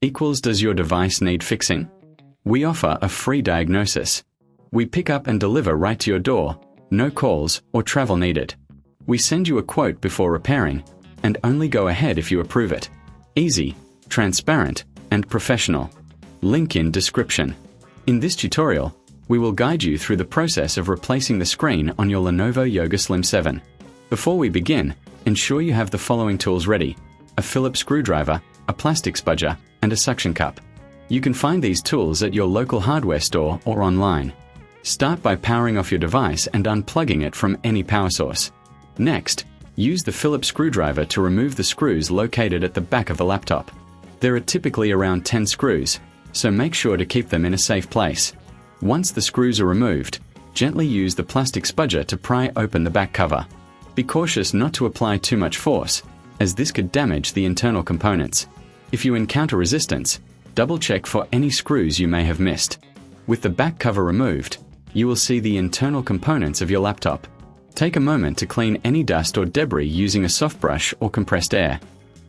equals does your device need fixing? We offer a free diagnosis. We pick up and deliver right to your door, no calls or travel needed. We send you a quote before repairing, and only go ahead if you approve it. Easy, transparent, and professional. Link in description. In this tutorial, we will guide you through the process of replacing the screen on your Lenovo Yoga Slim 7. Before we begin, ensure you have the following tools ready: a Phillips screwdriver, a plastic spudger, and a suction cup. You can find these tools at your local hardware store or online. Start by powering off your device and unplugging it from any power source. Next, use the Phillips screwdriver to remove the screws located at the back of the laptop. There are typically around 10 screws, so make sure to keep them in a safe place. Once the screws are removed, gently use the plastic spudger to pry open the back cover. Be cautious not to apply too much force, as this could damage the internal components. If you encounter resistance, double-check for any screws you may have missed. With the back cover removed, you will see the internal components of your laptop. Take a moment to clean any dust or debris using a soft brush or compressed air.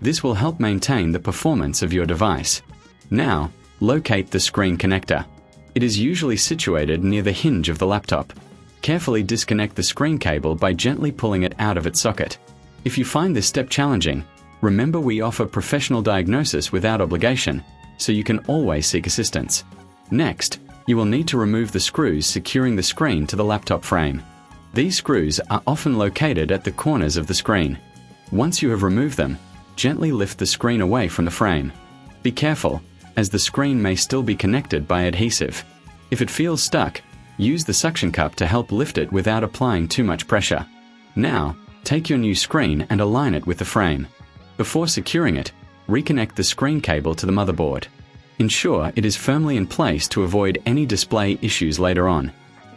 This will help maintain the performance of your device. Now, locate the screen connector. It is usually situated near the hinge of the laptop. Carefully disconnect the screen cable by gently pulling it out of its socket. If you find this step challenging, remember we offer professional diagnosis without obligation, so you can always seek assistance. Next, you will need to remove the screws securing the screen to the laptop frame. These screws are often located at the corners of the screen. Once you have removed them, gently lift the screen away from the frame. Be careful, as the screen may still be connected by adhesive. If it feels stuck, use the suction cup to help lift it without applying too much pressure. Now, take your new screen and align it with the frame. Before securing it, reconnect the screen cable to the motherboard. Ensure it is firmly in place to avoid any display issues later on.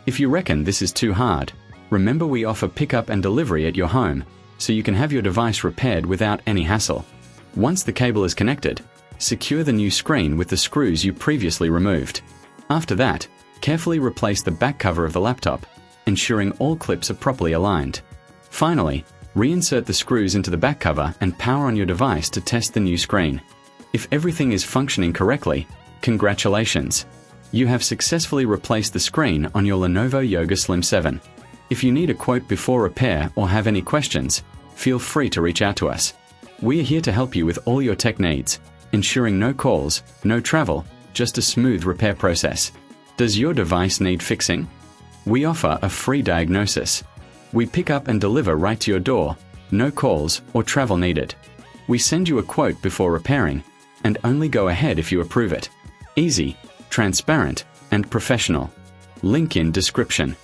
If you reckon this is too hard, remember we offer pickup and delivery at your home, so you can have your device repaired without any hassle. Once the cable is connected, secure the new screen with the screws you previously removed. After that, carefully replace the back cover of the laptop, ensuring all clips are properly aligned. Finally, reinsert the screws into the back cover and power on your device to test the new screen. If everything is functioning correctly, congratulations! You have successfully replaced the screen on your Lenovo Yoga Slim 7. If you need a quote before repair or have any questions, feel free to reach out to us. We are here to help you with all your tech needs, ensuring no calls, no travel, just a smooth repair process. Does your device need fixing? We offer a free diagnosis. We pick up and deliver right to your door, no calls or travel needed. We send you a quote before repairing, and only go ahead if you approve it. Easy, transparent, and professional. Link in description.